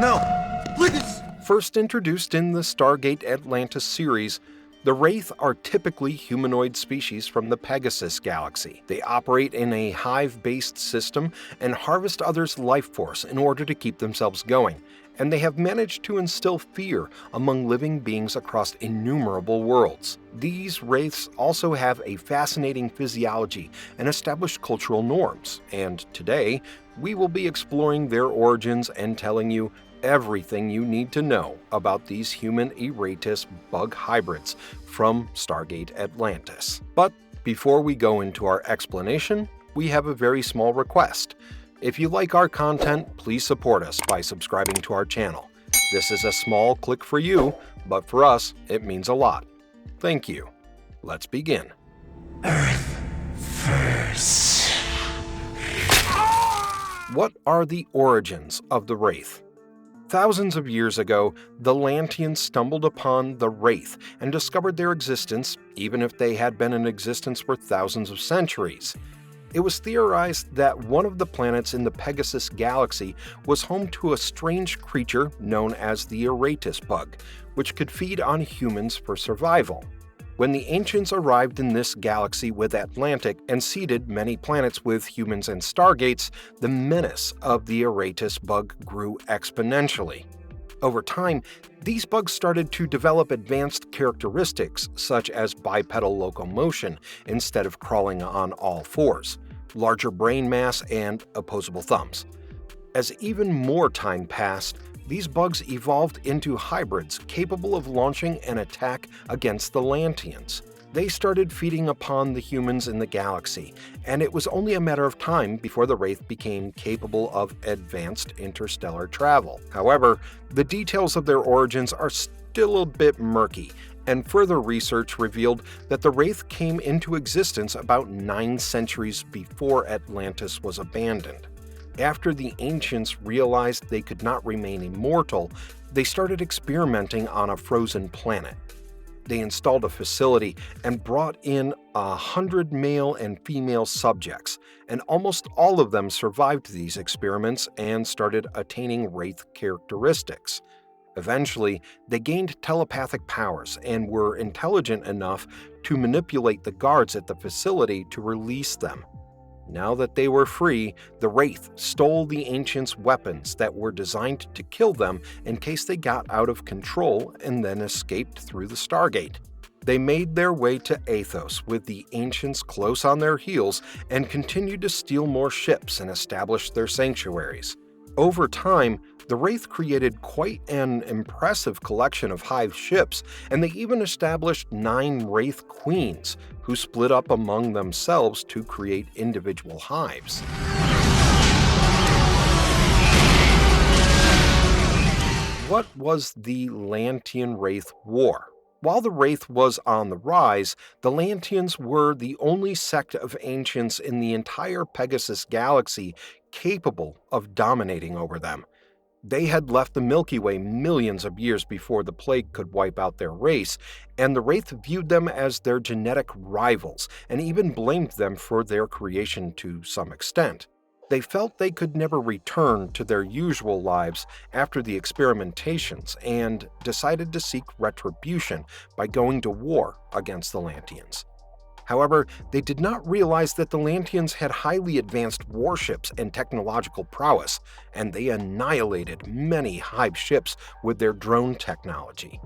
No, please! First introduced in the Stargate Atlantis series, the Wraith are typically humanoid species from the Pegasus galaxy. They operate in a hive-based system and harvest others' life force in order to keep themselves going, and they have managed to instill fear among living beings across innumerable worlds. These Wraiths also have a fascinating physiology and established cultural norms, and today we will be exploring their origins and telling you everything you need to know about these human Iratus bug hybrids from Stargate Atlantis. But before we go into our explanation, we have a very small request. If you like our content, please support us by subscribing to our channel. This is a small click for you, but for us, it means a lot. Thank you. Let's begin. Earth first. What are the origins of the Wraith? Thousands of years ago, the Atlanteans stumbled upon the Wraith and discovered their existence, even if they had been in existence for thousands of centuries. It was theorized that one of the planets in the Pegasus galaxy was home to a strange creature known as the Iratus bug, which could feed on humans for survival. When the ancients arrived in this galaxy with Atlantic and seeded many planets with humans and stargates, the menace of the Iratus bug grew exponentially. Over time, these bugs started to develop advanced characteristics such as bipedal locomotion instead of crawling on all fours, larger brain mass, and opposable thumbs. As even more time passed, these bugs evolved into hybrids capable of launching an attack against the Atlanteans. They started feeding upon the humans in the galaxy, and it was only a matter of time before the Wraith became capable of advanced interstellar travel. However, the details of their origins are still a bit murky, and further research revealed that the Wraith came into existence about 9 centuries before Atlantis was abandoned. After the ancients realized they could not remain immortal, they started experimenting on a frozen planet. They installed a facility and brought in 100 male and female subjects, and almost all of them survived these experiments and started attaining Wraith characteristics. Eventually, they gained telepathic powers and were intelligent enough to manipulate the guards at the facility to release them. Now that they were free, the Wraith stole the ancients' weapons that were designed to kill them in case they got out of control and then escaped through the Stargate. They made their way to Athos with the ancients close on their heels and continued to steal more ships and establish their sanctuaries. Over time, the Wraith created quite an impressive collection of hive ships, and they even established 9 Wraith queens, who split up among themselves to create individual hives. What was the Atlantean Wraith War? While the Wraith was on the rise, the Atlanteans were the only sect of ancients in the entire Pegasus galaxy capable of dominating over them. They had left the Milky Way millions of years before the plague could wipe out their race, and the Wraith viewed them as their genetic rivals and even blamed them for their creation to some extent. They felt they could never return to their usual lives after the experimentations and decided to seek retribution by going to war against the Atlanteans. However, they did not realize that the Atlanteans had highly advanced warships and technological prowess, and they annihilated many hive ships with their drone technology.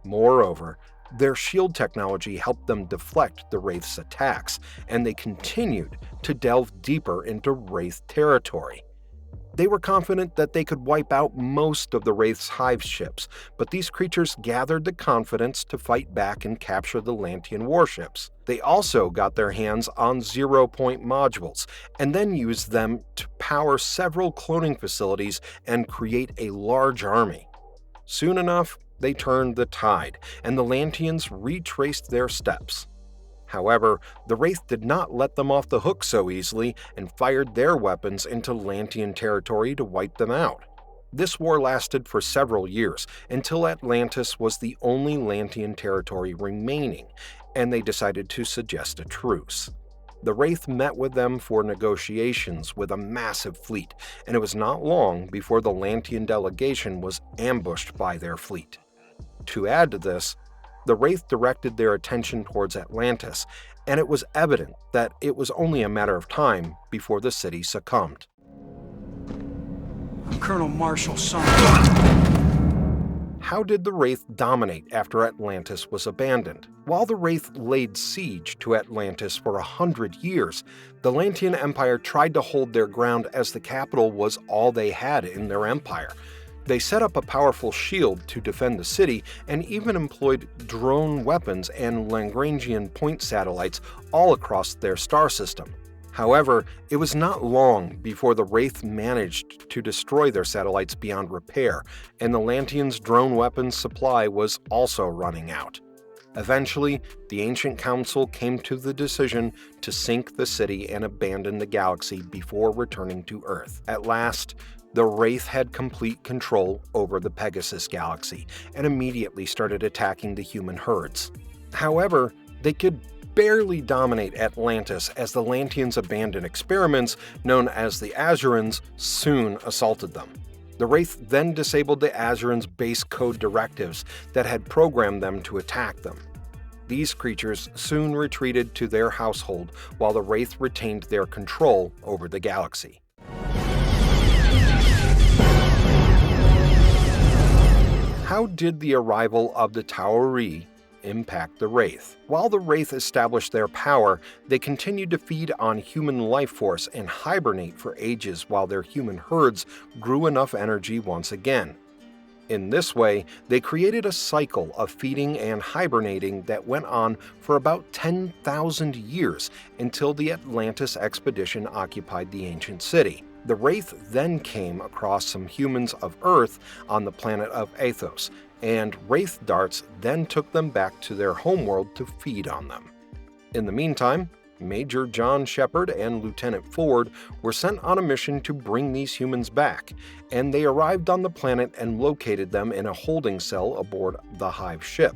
Moreover, their shield technology helped them deflect the Wraith's attacks, and they continued to delve deeper into Wraith territory. They were confident that they could wipe out most of the Wraith's hive ships, but these creatures gathered the confidence to fight back and capture the Atlantean warships. They also got their hands on zero-point modules, and then used them to power several cloning facilities and create a large army. Soon enough, they turned the tide, and the Atlanteans retraced their steps. However, the Wraith did not let them off the hook so easily and fired their weapons into Atlantean territory to wipe them out. This war lasted for several years, until Atlantis was the only Atlantean territory remaining, and they decided to suggest a truce. The Wraith met with them for negotiations with a massive fleet, and it was not long before the Lantian delegation was ambushed by their fleet. To add to this, the Wraith directed their attention towards Atlantis, and it was evident that it was only a matter of time before the city succumbed. I'm Colonel Marshall's son. How did the Wraith dominate after Atlantis was abandoned? While the Wraith laid siege to Atlantis for 100 years, the Lantian Empire tried to hold their ground as the capital was all they had in their empire. They set up a powerful shield to defend the city and even employed drone weapons and Lagrangian point satellites all across their star system. However, it was not long before the Wraith managed to destroy their satellites beyond repair, and the Lantians' drone weapons supply was also running out. Eventually, the Ancient Council came to the decision to sink the city and abandon the galaxy before returning to Earth. At last, the Wraith had complete control over the Pegasus galaxy and immediately started attacking the human herds. However, they could barely dominate Atlantis as the Lantians' abandoned experiments, known as the Azurans, soon assaulted them. The Wraith then disabled the Azurans' base code directives that had programmed them to attack them. These creatures soon retreated to their household while the Wraith retained their control over the galaxy. How did the arrival of the Tauri impact the Wraith? While the Wraith established their power, they continued to feed on human life force and hibernate for ages while their human herds grew enough energy once again. In this way, they created a cycle of feeding and hibernating that went on for about 10,000 years until the Atlantis expedition occupied the ancient city. The Wraith then came across some humans of Earth on the planet of Athos, and Wraith darts then took them back to their homeworld to feed on them. In the meantime, Major John Shepard and Lieutenant Ford were sent on a mission to bring these humans back, and they arrived on the planet and located them in a holding cell aboard the Hive ship.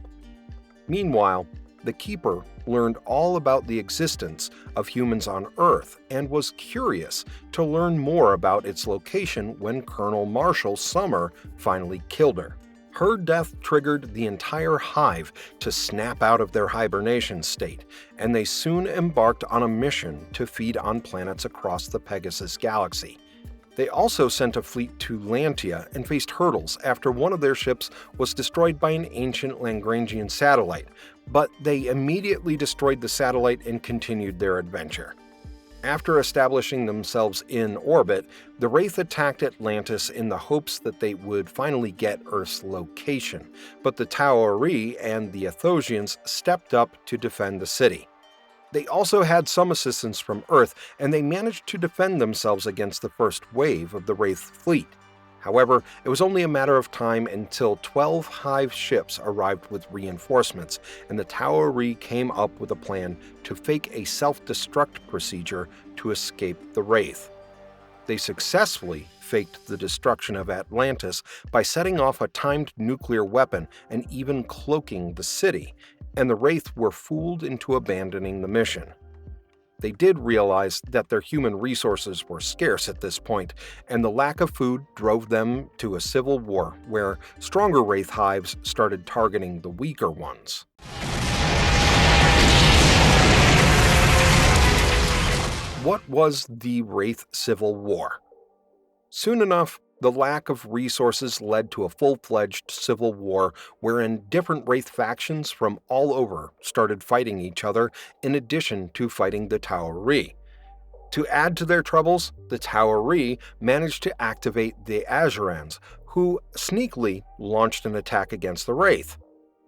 Meanwhile, the Keeper learned all about the existence of humans on Earth and was curious to learn more about its location when Colonel Marshall Summer finally killed her. Her death triggered the entire Hive to snap out of their hibernation state, and they soon embarked on a mission to feed on planets across the Pegasus galaxy. They also sent a fleet to Lantia and faced hurdles after one of their ships was destroyed by an ancient Lagrangian satellite, but they immediately destroyed the satellite and continued their adventure. After establishing themselves in orbit, the Wraith attacked Atlantis in the hopes that they would finally get Earth's location, but the Tauri and the Athosians stepped up to defend the city. They also had some assistance from Earth, and they managed to defend themselves against the first wave of the Wraith fleet. However, it was only a matter of time until 12 Hive ships arrived with reinforcements, and the Tauri came up with a plan to fake a self-destruct procedure to escape the Wraith. They successfully faked the destruction of Atlantis by setting off a timed nuclear weapon and even cloaking the city, and the Wraith were fooled into abandoning the mission. They did realize that their human resources were scarce at this point, and the lack of food drove them to a civil war where stronger Wraith hives started targeting the weaker ones. What was the Wraith Civil War? Soon enough, the lack of resources led to a full-fledged civil war wherein different Wraith factions from all over started fighting each other in addition to fighting the Tauri. To add to their troubles, the Tauri managed to activate the Azurans, who sneakily launched an attack against the Wraith.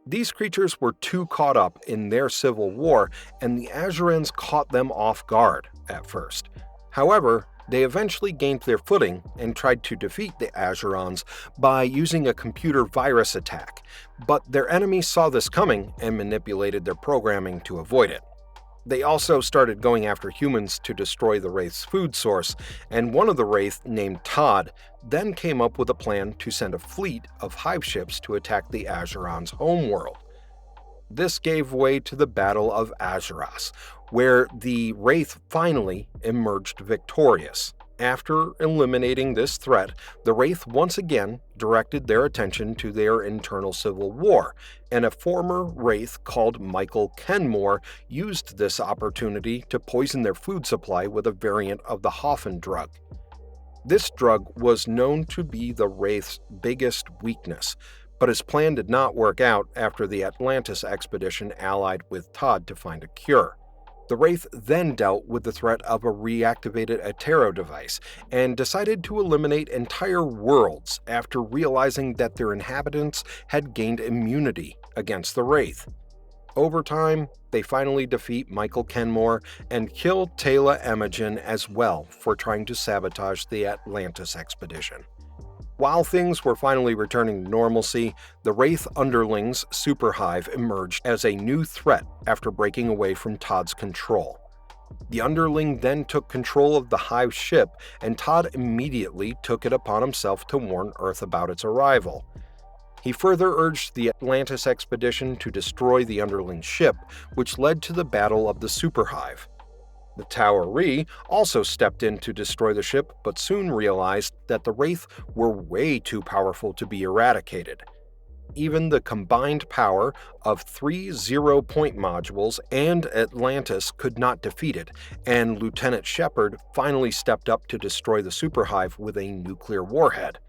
These creatures were too caught up in their civil war, and the Azurans caught them off guard at first. However, they eventually gained their footing and tried to defeat the Azurans by using a computer virus attack, but their enemies saw this coming and manipulated their programming to avoid it. They also started going after humans to destroy the Wraith's food source, and one of the Wraith, named Todd, then came up with a plan to send a fleet of Hive ships to attack the Azurans' homeworld. This gave way to the Battle of Azeroth, where the Wraith finally emerged victorious. After eliminating this threat, the Wraith once again directed their attention to their internal civil war, and a former Wraith called Michael Kenmore used this opportunity to poison their food supply with a variant of the Hoffen drug. This drug was known to be the Wraith's biggest weakness, but his plan did not work out after the Atlantis expedition allied with Todd to find a cure. The Wraith then dealt with the threat of a reactivated Atero device and decided to eliminate entire worlds after realizing that their inhabitants had gained immunity against the Wraith. Over time, they finally defeat Michael Kenmore and kill Taylor Imogen as well for trying to sabotage the Atlantis expedition. While things were finally returning to normalcy, the Wraith underlings Superhive emerged as a new threat after breaking away from Todd's control. The underling then took control of the Hive ship, and Todd immediately took it upon himself to warn Earth about its arrival. He further urged the Atlantis expedition to destroy the underling ship, which led to the Battle of the Superhive. The Tauri also stepped in to destroy the ship, but soon realized that the Wraith were way too powerful to be eradicated. Even the combined power of 3 zero-point modules and Atlantis could not defeat it, and Lieutenant Shepard finally stepped up to destroy the Superhive with a nuclear warhead.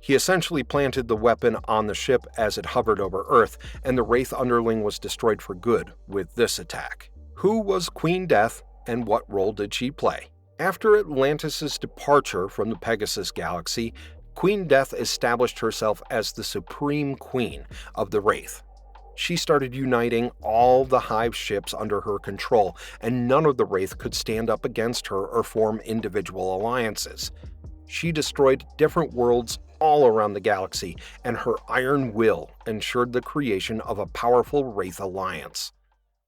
He essentially planted the weapon on the ship as it hovered over Earth, and the Wraith underling was destroyed for good with this attack. Who was Queen Death, and what role did she play? After Atlantis' departure from the Pegasus galaxy, Queen Death established herself as the supreme queen of the Wraith. She started uniting all the Hive ships under her control, and none of the Wraith could stand up against her or form individual alliances. She destroyed different worlds all around the galaxy, and her iron will ensured the creation of a powerful Wraith alliance.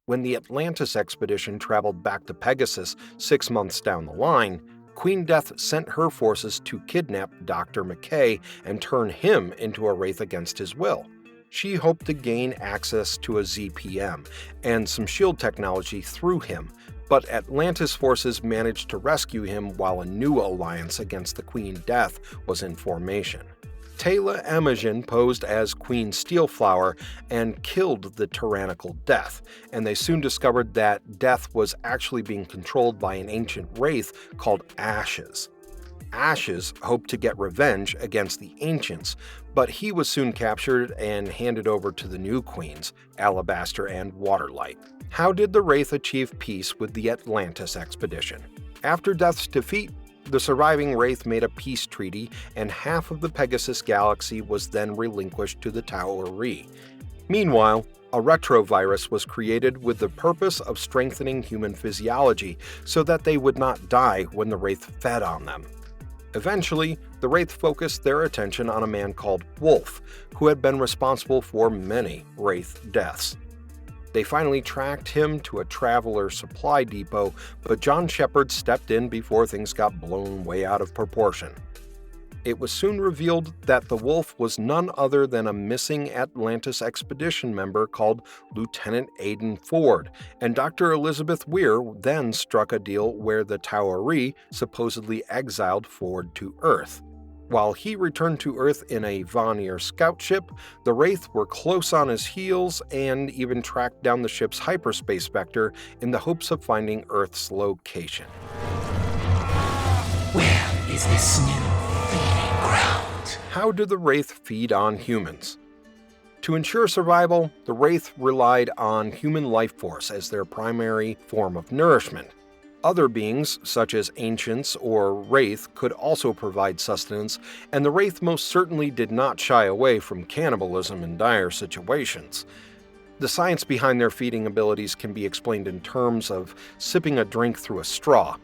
When the Atlantis expedition traveled back to Pegasus 6 months down the line, Queen Death sent her forces to kidnap Dr. McKay and turn him into a Wraith against his will. She hoped to gain access to a ZPM and some shield technology through him, but Atlantis forces managed to rescue him while a new alliance against the Queen Death was in formation. Taylor Imogen posed as Queen Steelflower and killed the tyrannical Death, and they soon discovered that Death was actually being controlled by an ancient Wraith called Ashes. Ashes hoped to get revenge against the Ancients, but he was soon captured and handed over to the new queens, Alabaster and Waterlight. How did the Wraith achieve peace with the Atlantis expedition? After Death's defeat, the surviving Wraith made a peace treaty, and half of the Pegasus galaxy was then relinquished to the Tauri. Meanwhile, a retrovirus was created with the purpose of strengthening human physiology so that they would not die when the Wraith fed on them. Eventually, the Wraith focused their attention on a man called Wolf, who had been responsible for many Wraith deaths. They finally tracked him to a traveler supply depot, but John Shepard stepped in before things got blown way out of proportion. It was soon revealed that the Wolf was none other than a missing Atlantis expedition member called Lieutenant Aidan Ford, and Dr. Elizabeth Weir then struck a deal where the Tauri supposedly exiled Ford to Earth. While he returned to Earth in a Vanir scout ship, the Wraith were close on his heels and even tracked down the ship's hyperspace vector in the hopes of finding Earth's location. Where is this new feeding ground? How do the Wraith feed on humans? To ensure survival, the Wraith relied on human life force as their primary form of nourishment. Other beings, such as Ancients or Wraith, could also provide sustenance, and the Wraith most certainly did not shy away from cannibalism in dire situations. The science behind their feeding abilities can be explained in terms of sipping a drink through a straw,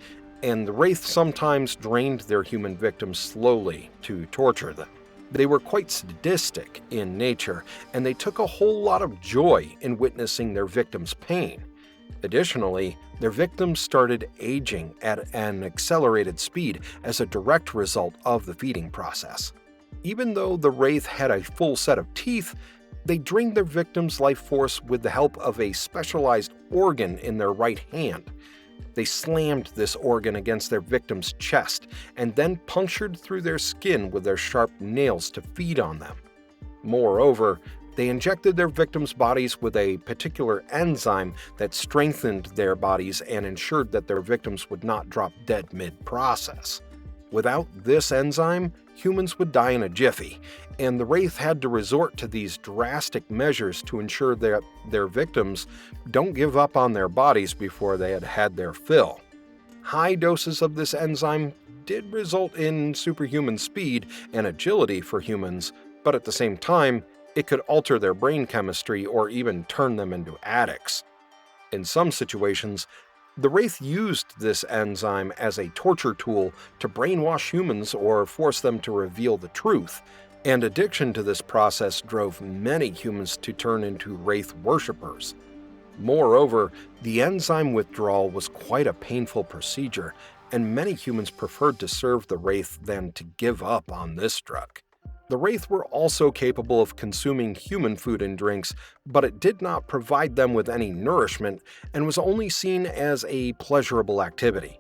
and the Wraith sometimes drained their human victims slowly to torture them. They were quite sadistic in nature, and they took a whole lot of joy in witnessing their victims' pain. Additionally, their victims started aging at an accelerated speed as a direct result of the feeding process. Even though the Wraith had a full set of teeth, They drained their victims' life force with the help of a specialized organ in their right hand. They slammed this organ against their victim's chest and then punctured through their skin with their sharp nails to feed on them. Moreover, they injected their victims' bodies with a particular enzyme that strengthened their bodies and ensured that their victims would not drop dead mid-process. Without this enzyme, humans would die in a jiffy, and the Wraith had to resort to these drastic measures to ensure that their victims don't give up on their bodies before they had had their fill. High doses of this enzyme did result in superhuman speed and agility for humans, but at the same time, it could alter their brain chemistry or even turn them into addicts. In some situations, the Wraith used this enzyme as a torture tool to brainwash humans or force them to reveal the truth, and addiction to this process drove many humans to turn into Wraith worshippers. Moreover, the enzyme withdrawal was quite a painful procedure, and many humans preferred to serve the Wraith than to give up on this drug. The Wraith were also capable of consuming human food and drinks, but it did not provide them with any nourishment and was only seen as a pleasurable activity.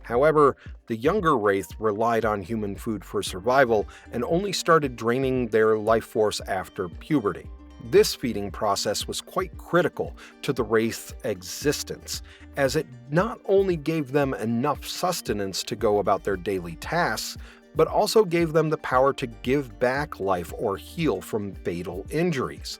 However, the younger Wraith relied on human food for survival and only started draining their life force after puberty. This feeding process was quite critical to the Wraith's existence, as it not only gave them enough sustenance to go about their daily tasks, but also gave them the power to give back life or heal from fatal injuries.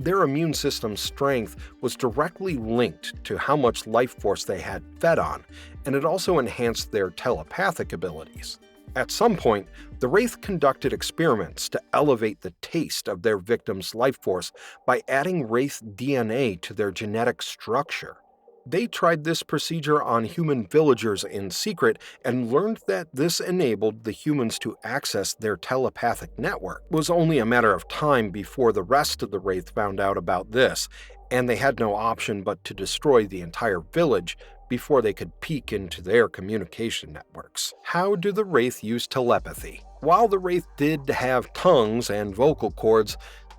Their immune system's strength was directly linked to how much life force they had fed on, and it also enhanced their telepathic abilities. At some point, the Wraith conducted experiments to elevate the taste of their victims' life force by adding Wraith DNA to their genetic structure. They tried this procedure on human villagers in secret and learned that this enabled the humans to access their telepathic network. It was only a matter of time before the rest of the Wraith found out about this, and they had no option but to destroy the entire village before they could peek into their communication networks. How do the Wraith use telepathy? While the Wraith did have tongues and vocal cords,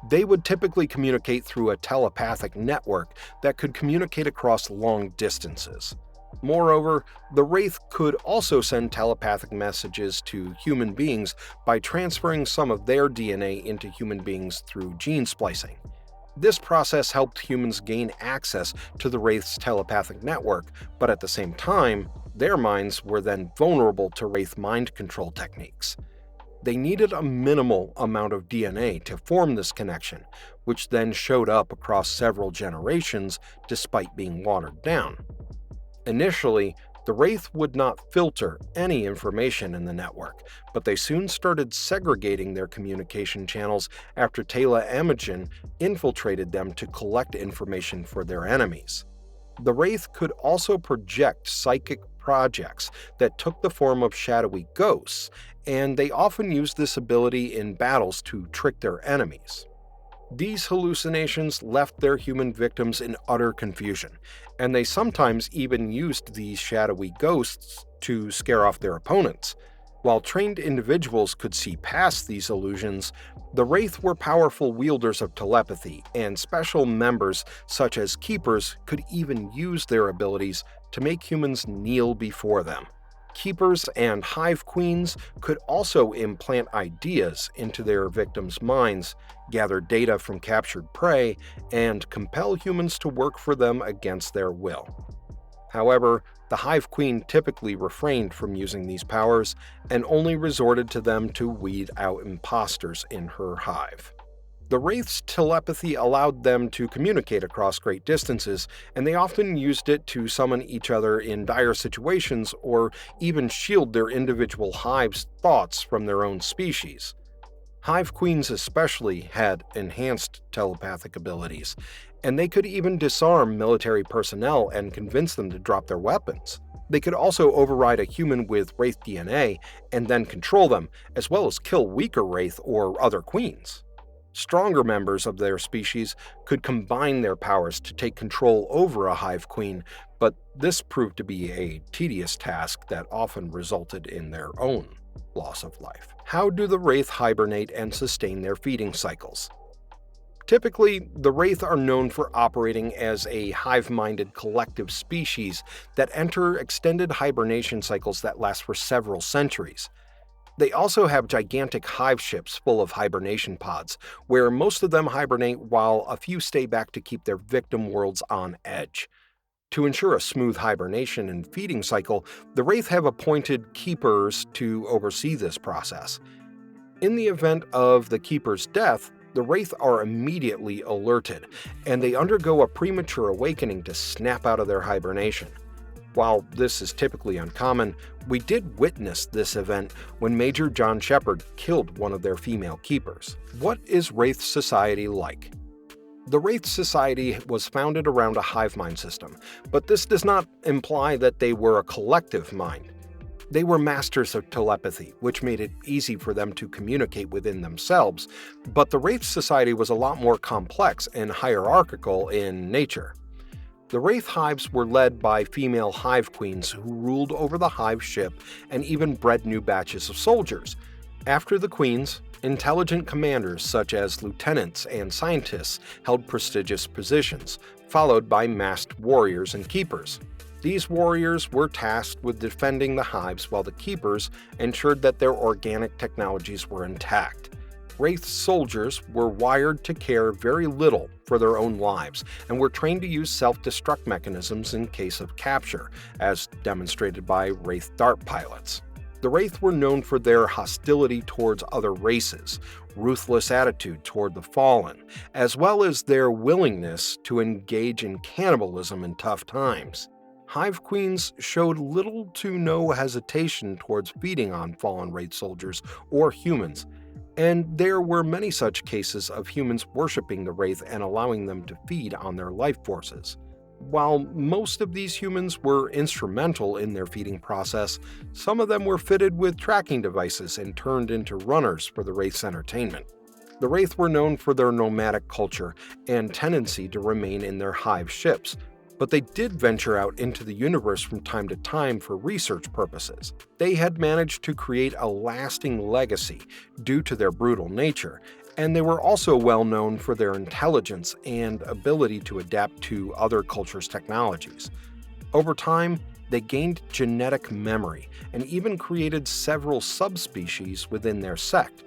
they would typically communicate through a telepathic network that could communicate across long distances. Moreover, the Wraith could also send telepathic messages to human beings by transferring some of their DNA into human beings through gene splicing. This process helped humans gain access to the Wraith's telepathic network, but at the same time, their minds were then vulnerable to Wraith mind control techniques. They needed a minimal amount of DNA to form this connection, which then showed up across several generations despite being watered down. Initially, the Wraith would not filter any information in the network, but they soon started segregating their communication channels after Taylor Imogen infiltrated them to collect information for their enemies. The Wraith could also project psychic projects that took the form of shadowy ghosts, and they often used this ability in battles to trick their enemies. These hallucinations left their human victims in utter confusion, and they sometimes even used these shadowy ghosts to scare off their opponents. While trained individuals could see past these illusions, the Wraith were powerful wielders of telepathy, and special members such as Keepers could even use their abilities to make humans kneel before them. Keepers and Hive Queens could also implant ideas into their victims' minds, gather data from captured prey, and compel humans to work for them against their will. However, the Hive Queen typically refrained from using these powers and only resorted to them to weed out imposters in her hive. The Wraith's telepathy allowed them to communicate across great distances, and they often used it to summon each other in dire situations or even shield their individual hives' thoughts from their own species. Hive Queens especially had enhanced telepathic abilities, and they could even disarm military personnel and convince them to drop their weapons. They could also override a human with Wraith DNA and then control them, as well as kill weaker Wraith or other queens. Stronger members of their species could combine their powers to take control over a Hive Queen, but this proved to be a tedious task that often resulted in their own loss of life. How do the Wraith hibernate and sustain their feeding cycles? Typically, the Wraith are known for operating as a hive-minded collective species that enter extended hibernation cycles that last for several centuries. They also have gigantic hive ships full of hibernation pods, where most of them hibernate while a few stay back to keep their victim worlds on edge. To ensure a smooth hibernation and feeding cycle, the Wraith have appointed keepers to oversee this process. In the event of the keeper's death, the Wraith are immediately alerted, and they undergo a premature awakening to snap out of their hibernation. While this is typically uncommon, we did witness this event when Major John Shepard killed one of their female keepers. What is Wraith society like? The Wraith Society was founded around a hive mind system, but this does not imply that they were a collective mind. They were masters of telepathy, which made it easy for them to communicate within themselves, but the Wraith Society was a lot more complex and hierarchical in nature. The Wraith hives were led by female hive queens who ruled over the hive ship and even bred new batches of soldiers. After the queens, intelligent commanders such as lieutenants and scientists held prestigious positions, followed by masked warriors and keepers. These warriors were tasked with defending the hives while the keepers ensured that their organic technologies were intact. Wraith soldiers were wired to care very little for their own lives and were trained to use self-destruct mechanisms in case of capture, as demonstrated by Wraith dart pilots. The Wraith were known for their hostility towards other races, ruthless attitude toward the fallen, as well as their willingness to engage in cannibalism in tough times. Hive queens showed little to no hesitation towards feeding on fallen Wraith soldiers or humans, and there were many such cases of humans worshipping the Wraith and allowing them to feed on their life forces. While most of these humans were instrumental in their feeding process, some of them were fitted with tracking devices and turned into runners for the Wraith's entertainment. The Wraith were known for their nomadic culture and tendency to remain in their hive ships, but they did venture out into the universe from time to time for research purposes. They had managed to create a lasting legacy due to their brutal nature, and they were also well known for their intelligence and ability to adapt to other cultures' technologies. Over time, they gained genetic memory and even created several subspecies within their sect,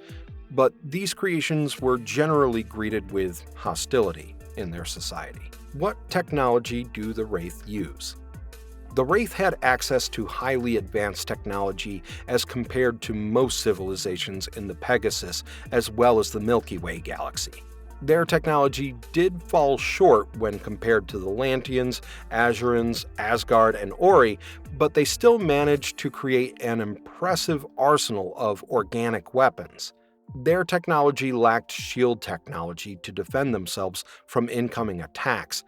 but these creations were generally greeted with hostility in their society. What technology do the Wraith use? The Wraith had access to highly advanced technology as compared to most civilizations in the Pegasus as well as the Milky Way galaxy. Their technology did fall short when compared to the Lanteans, Azurans, Asgard, and Ori, but they still managed to create an impressive arsenal of organic weapons. Their technology lacked shield technology to defend themselves from incoming attacks,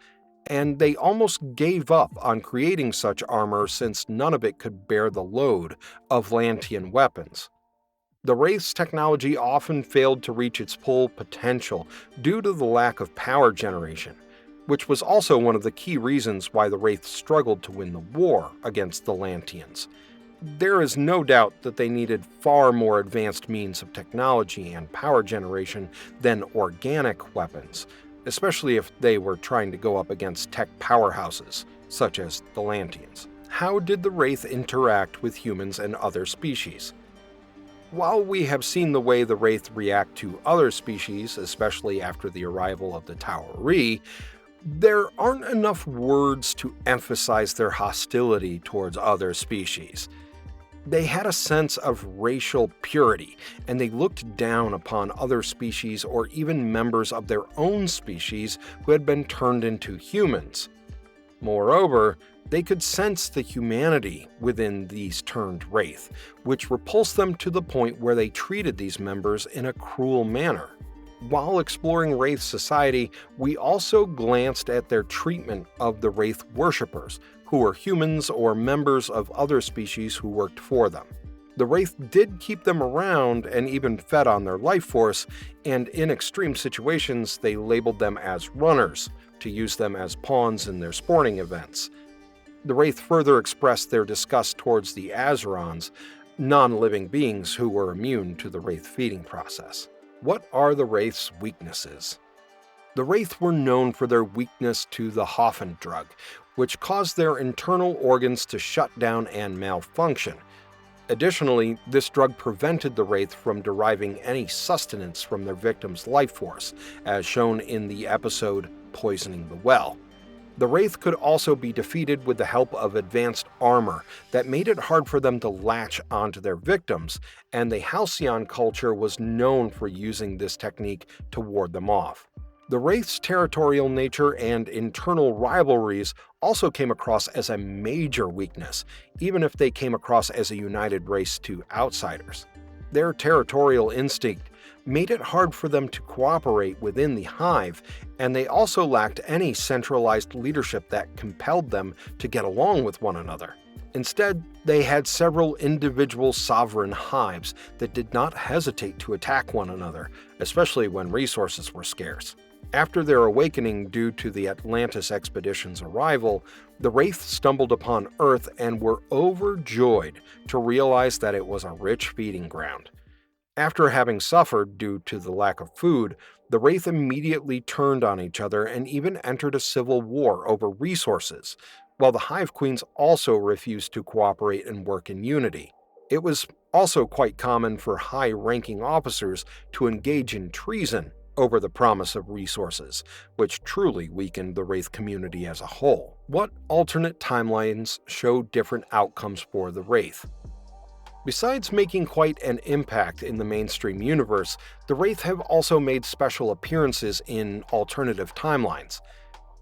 and they almost gave up on creating such armor since none of it could bear the load of Lantean weapons. The Wraith's technology often failed to reach its full potential due to the lack of power generation, which was also one of the key reasons why the Wraith struggled to win the war against the Lanteans. There is no doubt that they needed far more advanced means of technology and power generation than organic weapons, especially if they were trying to go up against tech powerhouses, such as the Lanteans. How did the Wraith interact with humans and other species? While we have seen the way the Wraith react to other species, especially after the arrival of the Tauri, there aren't enough words to emphasize their hostility towards other species. They had a sense of racial purity, and they looked down upon other species or even members of their own species who had been turned into humans. Moreover, they could sense the humanity within these turned Wraith, which repulsed them to the point where they treated these members in a cruel manner. While exploring Wraith society, we also glanced at their treatment of the Wraith worshippers, who were humans or members of other species who worked for them. The Wraith did keep them around and even fed on their life force, and in extreme situations they labeled them as runners, to use them as pawns in their sporting events. The Wraith further expressed their disgust towards the Azurans, non-living beings who were immune to the Wraith feeding process. What are the Wraith's weaknesses? The Wraith were known for their weakness to the Hoffen drug, which caused their internal organs to shut down and malfunction. Additionally, this drug prevented the Wraith from deriving any sustenance from their victim's life force, as shown in the episode Poisoning the Well. The Wraith could also be defeated with the help of advanced armor that made it hard for them to latch onto their victims, and the Halcyon culture was known for using this technique to ward them off. The Wraith's territorial nature and internal rivalries also came across as a major weakness, even if they came across as a united race to outsiders. Their territorial instinct made it hard for them to cooperate within the hive, and they also lacked any centralized leadership that compelled them to get along with one another. Instead, they had several individual sovereign hives that did not hesitate to attack one another, especially when resources were scarce. After their awakening due to the Atlantis expedition's arrival, the Wraith stumbled upon Earth and were overjoyed to realize that it was a rich feeding ground. After having suffered due to the lack of food, the Wraith immediately turned on each other and even entered a civil war over resources, while the Hive Queens also refused to cooperate and work in unity. It was also quite common for high-ranking officers to engage in treason over the promise of resources, which truly weakened the Wraith community as a whole. What alternate timelines show different outcomes for the Wraith? Besides making quite an impact in the mainstream universe, the Wraith have also made special appearances in alternative timelines.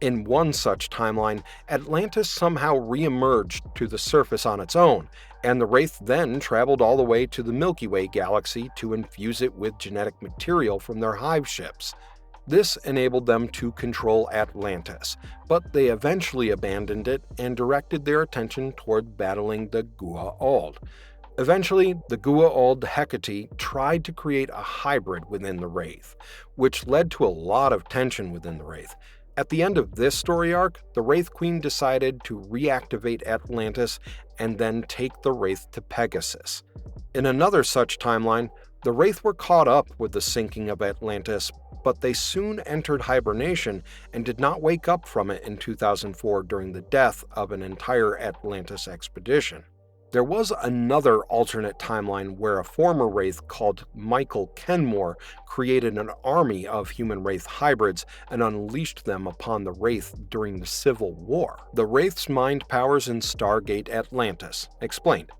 In one such timeline, Atlantis somehow re-emerged to the surface on its own, and the Wraith then traveled all the way to the Milky Way galaxy to infuse it with genetic material from their hive ships. This enabled them to control Atlantis, but they eventually abandoned it and directed their attention toward battling the Goa'uld. Eventually, the Goa'uld Hecate tried to create a hybrid within the Wraith, which led to a lot of tension within the Wraith. At the end of this story arc, the Wraith Queen decided to reactivate Atlantis and then take the Wraith to Pegasus. In another such timeline, the Wraith were caught up with the sinking of Atlantis, but they soon entered hibernation and did not wake up from it in 2004 during the death of an entire Atlantis expedition. There was another alternate timeline where a former Wraith called Michael Kenmore created an army of human-Wraith hybrids and unleashed them upon the Wraith during the Civil War. The Wraith's mind powers in Stargate Atlantis. Explained.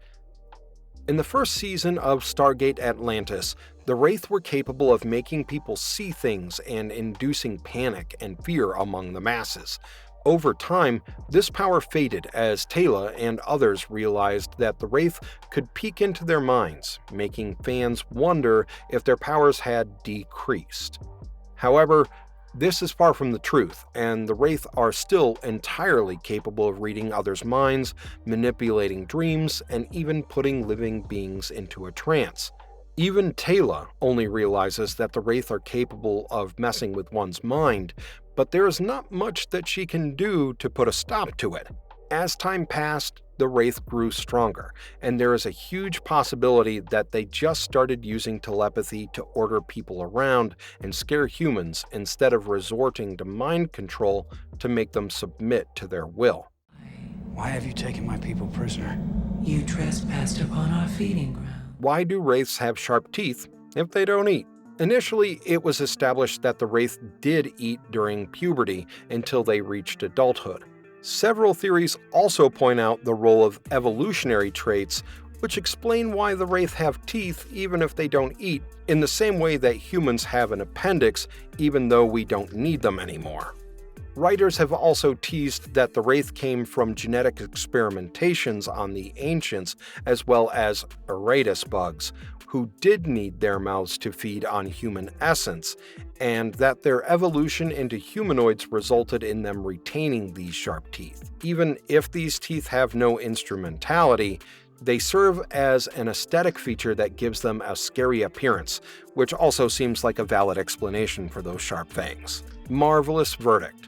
In the first season of Stargate Atlantis, the Wraith were capable of making people see things and inducing panic and fear among the masses. Over time, this power faded as Taylor and others realized that the Wraith could peek into their minds, making fans wonder if their powers had decreased. However, this is far from the truth, and the Wraith are still entirely capable of reading others' minds, manipulating dreams, and even putting living beings into a trance. Even Taylor only realizes that the Wraith are capable of messing with one's mind, but there is not much that she can do to put a stop to it. As time passed, the Wraith grew stronger, and there is a huge possibility that they just started using telepathy to order people around and scare humans instead of resorting to mind control to make them submit to their will. Why have you taken my people prisoner? You trespassed upon our feeding ground. Why do Wraiths have sharp teeth if they don't eat? Initially, it was established that the Wraith did eat during puberty until they reached adulthood. Several theories also point out the role of evolutionary traits, which explain why the Wraith have teeth even if they don't eat, in the same way that humans have an appendix even though we don't need them anymore. Writers have also teased that the Wraith came from genetic experimentations on the ancients as well as Iratus bugs, who did need their mouths to feed on human essence, and that their evolution into humanoids resulted in them retaining these sharp teeth. Even if these teeth have no instrumentality, they serve as an aesthetic feature that gives them a scary appearance, which also seems like a valid explanation for those sharp fangs. Marvelous verdict.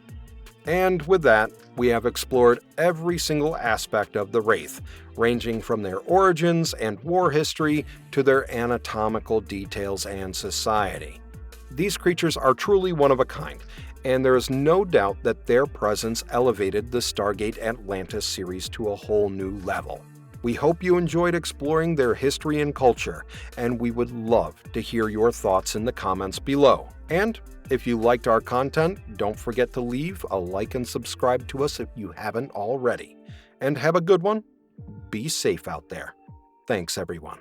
And with that, we have explored every single aspect of the Wraith, ranging from their origins and war history to their anatomical details and society. These creatures are truly one of a kind, and there is no doubt that their presence elevated the Stargate Atlantis series to a whole new level. We hope you enjoyed exploring their history and culture, and we would love to hear your thoughts in the comments below. And if you liked our content, don't forget to leave a like and subscribe to us if you haven't already. And have a good one. Be safe out there. Thanks, everyone.